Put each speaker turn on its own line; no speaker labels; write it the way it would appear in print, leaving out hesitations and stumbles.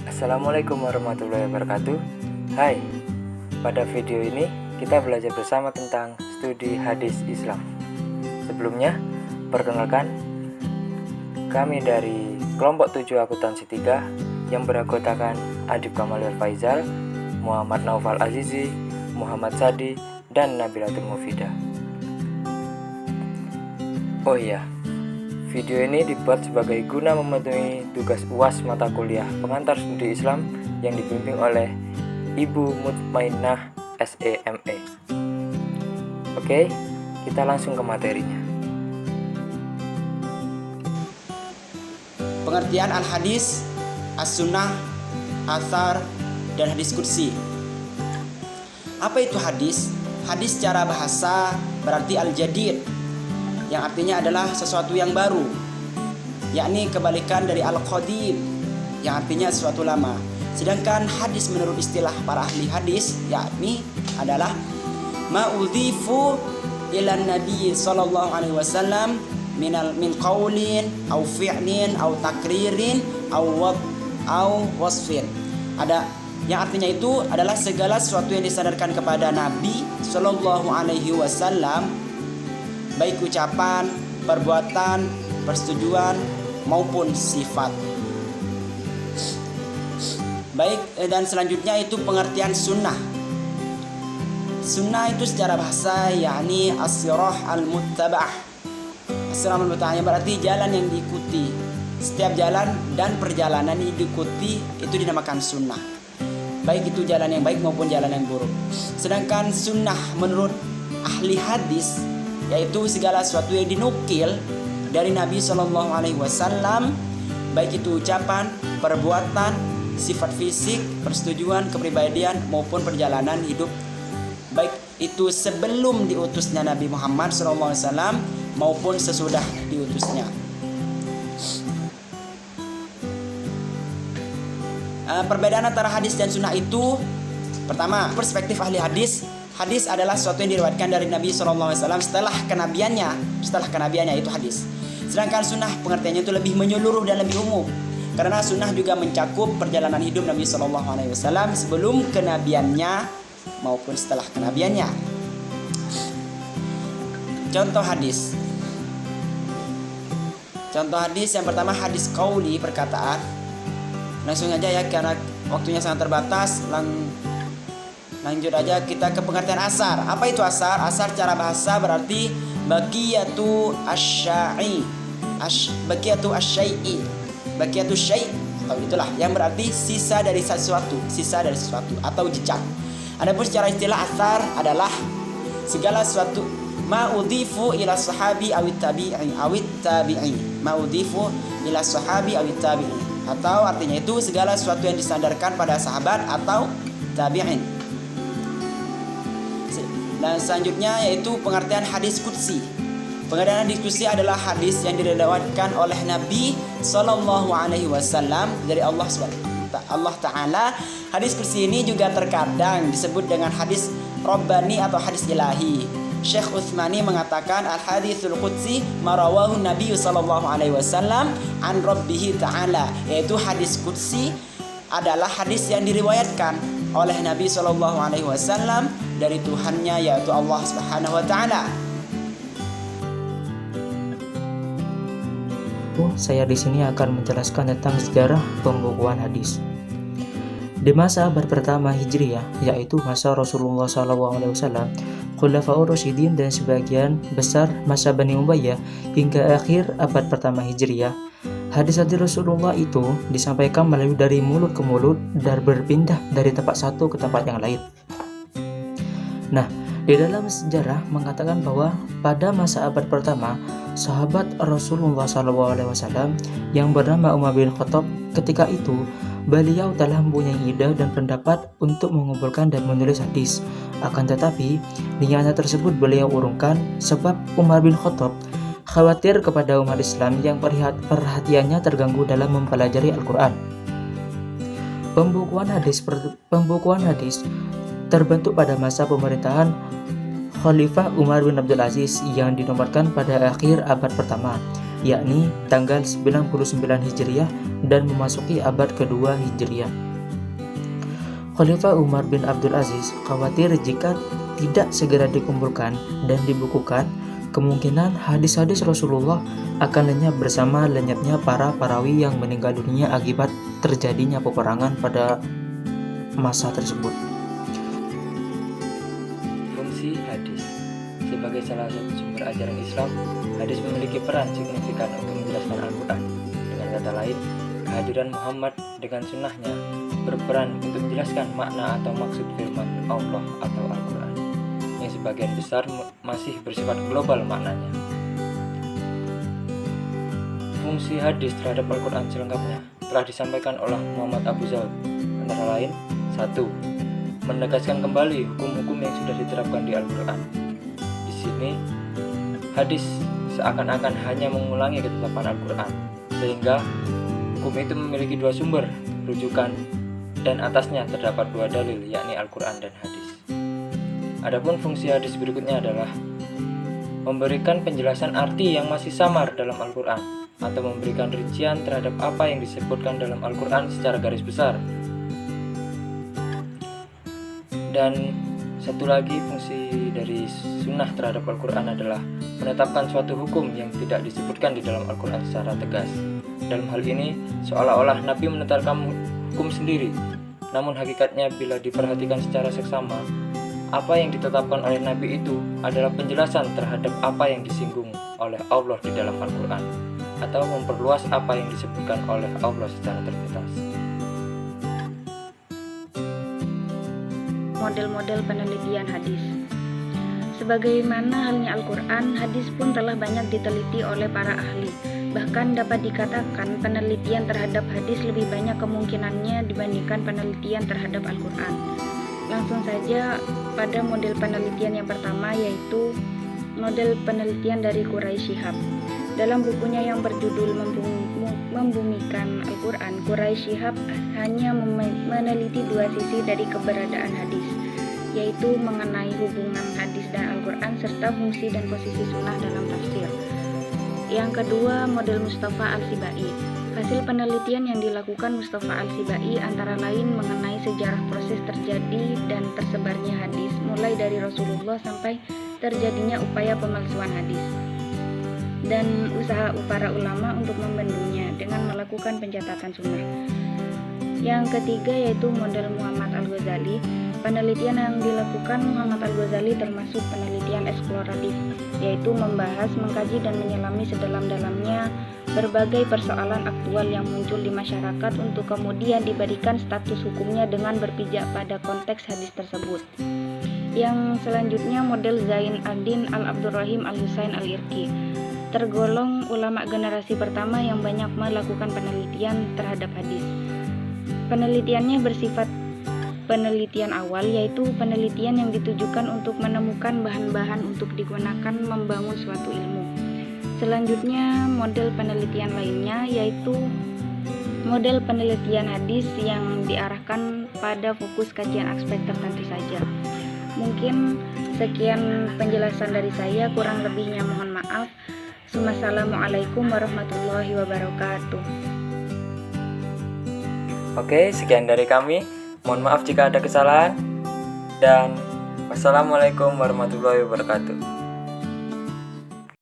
Assalamualaikum warahmatullahi wabarakatuh. Hai, pada video ini kita belajar bersama tentang studi hadis Islam. Sebelumnya, perkenalkan, kami dari kelompok 7 akuntansi 3 yang beranggotakan Adib Kamalil Faizal, Muhammad Naufal Azizi, Muhammad Sadi, dan Nabilatul Mufidah. Oh iya, video ini dibuat sebagai guna memenuhi tugas UAS mata kuliah pengantar studi Islam yang dibimbing oleh Ibu Mutmainah SEME. Oke, kita langsung ke materinya.
Pengertian al-hadis, as-sunnah, athar, dan hadis qudsi. Apa itu hadis? Hadis secara bahasa berarti al-jadid, yang artinya adalah sesuatu yang baru, yakni kebalikan dari al-qadim, yang artinya sesuatu lama. Sedangkan hadis menurut istilah para ahli hadis yakni adalah ma'udhifu ila nabi sallallahu alaihi wasallam min qaulin au fi'lin au takririn au wasfin. Ada yang artinya itu adalah segala sesuatu yang disandarkan kepada Nabi sallallahu alaihi wasallam, baik ucapan, perbuatan, persetujuan maupun sifat. Baik, dan selanjutnya itu pengertian sunnah. Sunnah itu secara bahasa yakni as-sirah al-muttaba'ah. As-sirah al-muttaba'ah berarti jalan yang diikuti. Setiap jalan dan perjalanan yang diikuti itu dinamakan sunnah, baik itu jalan yang baik maupun jalan yang buruk. Sedangkan sunnah menurut ahli hadis yaitu segala sesuatu yang dinukil dari Nabi Shallallahu Alaihi Wasallam, baik itu ucapan, perbuatan, sifat fisik, persetujuan, kepribadian maupun perjalanan hidup, baik itu sebelum diutusnya Nabi Muhammad Shallallahu Alaihi Wasallam maupun sesudah diutusnya. Perbedaan antara hadis dan sunnah itu, pertama, perspektif ahli hadis. Hadis adalah sesuatu yang diriwayatkan dari Nabi SAW setelah kenabiannya itu hadis. Sedangkan sunnah pengertiannya itu lebih menyeluruh dan lebih umum, karena sunnah juga mencakup perjalanan hidup Nabi SAW sebelum kenabiannya maupun setelah kenabiannya. Contoh hadis yang pertama hadis qauli, perkataan. Langsung aja ya karena waktunya sangat terbatas. Lanjut aja kita ke pengertian asar. Apa itu asar? Asar secara bahasa berarti baqiyatu asy-syai'. Baqiyatu syai' atau itulah yang berarti sisa dari sesuatu atau jejak. Adapun secara istilah asar adalah segala sesuatu ma'udhifu ila sahabi awit tabi'i. Ma'udhifu ila sahabi awit tabi'i, atau artinya itu segala sesuatu yang disandarkan pada sahabat atau tabi'in. Dan selanjutnya yaitu pengertian hadis qudsi. Pengertian hadis qudsi adalah hadis yang diriwayatkan oleh Nabi Sallallahu Alaihi Wasallam dari Allah Ta'ala. Hadis qudsi ini juga terkadang disebut dengan hadis Rabbani atau hadis ilahi. Syekh Utsmani mengatakan al-haditsul qudsi marawahu Nabi Sallallahu Alaihi Wasallam an Rabbih Ta'ala, yaitu hadis qudsi adalah hadis yang diriwayatkan oleh Nabi Shallallahu Alaihi Wasallam dari Tuhannya, yaitu Allah Subhanahu Wa Taala.
Saya di sini akan menjelaskan tentang sejarah pembukuan hadis. Di masa abad pertama Hijriah, yaitu masa Rasulullah SAW, Khulafaur Rasyidin dan sebagian besar masa Bani Umayyah hingga akhir abad pertama Hijriah, hadis-hadis Rasulullah itu disampaikan melalui dari mulut ke mulut dan berpindah dari tempat satu ke tempat yang lain. Nah, di dalam sejarah mengatakan bahwa pada masa abad pertama, sahabat Rasulullah SAW yang bernama Umar bin Khattab, ketika itu beliau telah mempunyai ide dan pendapat untuk mengumpulkan dan menulis hadis. Akan tetapi, niatnya tersebut beliau urungkan sebab Umar bin Khattab khawatir kepada umat Islam yang perhatiannya terganggu dalam mempelajari Al-Quran. Pembukuan hadis terbentuk pada masa pemerintahan Khalifah Umar bin Abdul Aziz yang dinobatkan pada akhir abad pertama. yakni tanggal 99 Hijriah dan memasuki abad kedua Hijriah. Khalifah Umar bin Abdul Aziz khawatir jika tidak segera dikumpulkan dan dibukukan, kemungkinan hadis-hadis Rasulullah akan lenyap bersama lenyapnya para perawi yang meninggal dunia akibat terjadinya peperangan pada masa tersebut.
Fungsi hadis. Sebagai salah satu sumber ajaran Islam, hadis memiliki peran signifikan untuk menjelaskan Al-Quran. Dengan kata lain, kehadiran Muhammad dengan sunnahnya berperan untuk menjelaskan makna atau maksud firman Allah atau Al-Quran, yang sebagian besar masih bersifat global maknanya. Fungsi hadis terhadap Al-Quran selengkapnya telah disampaikan oleh Muhammad Abu Zaud, antara lain: 1. Menegaskan kembali hukum-hukum yang sudah diterapkan di Al-Quran. Di sini, hadis seakan-akan hanya mengulangi ketetapan Al-Quran, sehingga hukum itu memiliki dua sumber rujukan dan atasnya terdapat dua dalil, yakni Al-Quran dan hadis. Adapun fungsi hadis berikutnya adalah memberikan penjelasan arti yang masih samar dalam Al-Quran, atau memberikan rincian terhadap apa yang disebutkan dalam Al-Quran secara garis besar. Dan satu lagi fungsi dari sunnah terhadap Al-Quran adalah menetapkan suatu hukum yang tidak disebutkan di dalam Al-Quran secara tegas. Dalam hal ini, seolah-olah Nabi menetapkan hukum sendiri. Namun hakikatnya bila diperhatikan secara seksama, apa yang ditetapkan oleh Nabi itu adalah penjelasan terhadap apa yang disinggung oleh Allah di dalam Al-Quran, atau memperluas apa yang disebutkan oleh Allah secara terbatas.
Model-model penelitian hadis. Sebagaimana halnya Al-Quran, hadis pun telah banyak diteliti oleh para ahli. Bahkan dapat dikatakan penelitian terhadap hadis lebih banyak kemungkinannya dibandingkan penelitian terhadap Al-Quran. Langsung saja pada model penelitian yang pertama, yaitu model penelitian dari Quraisy Shihab. Dalam bukunya yang berjudul Membumikan Al-Quran, Quraisy Shihab hanya meneliti dua sisi dari keberadaan hadis, yaitu mengenai hubungan hadis dan Al-Quran serta fungsi dan posisi sunnah dalam tafsir. Yang kedua, model Mustafa Al-Sibai. Hasil penelitian yang dilakukan Mustafa Al-Sibai antara lain mengenai sejarah proses terjadi dan tersebarnya hadis, mulai dari Rasulullah sampai terjadinya upaya pemalsuan hadis, dan usaha para ulama untuk membendungnya dengan melakukan pencatatan sunnah. Yang ketiga yaitu model Muhammad Al-Ghazali. Penelitian yang dilakukan Muhammad Al-Ghazali termasuk penelitian eksploratif, yaitu membahas, mengkaji, dan menyelami sedalam-dalamnya berbagai persoalan aktual yang muncul di masyarakat untuk kemudian diberikan status hukumnya dengan berpijak pada konteks hadis tersebut. Yang selanjutnya model Zain Al-Din Al-Abdurrahim Al-Husain Al-Irki, tergolong ulama generasi pertama yang banyak melakukan penelitian terhadap hadis. Penelitiannya bersifat penelitian awal, yaitu penelitian yang ditujukan untuk menemukan bahan-bahan untuk digunakan membangun suatu ilmu. Selanjutnya model penelitian lainnya yaitu model penelitian hadis yang diarahkan pada fokus kajian aspek tertentu saja. Mungkin sekian penjelasan dari saya, kurang lebihnya mohon maaf. Wassalamualaikum warahmatullahi wabarakatuh.
Oke, sekian dari kami. Mohon maaf jika ada kesalahan, dan wassalamualaikum warahmatullahi wabarakatuh.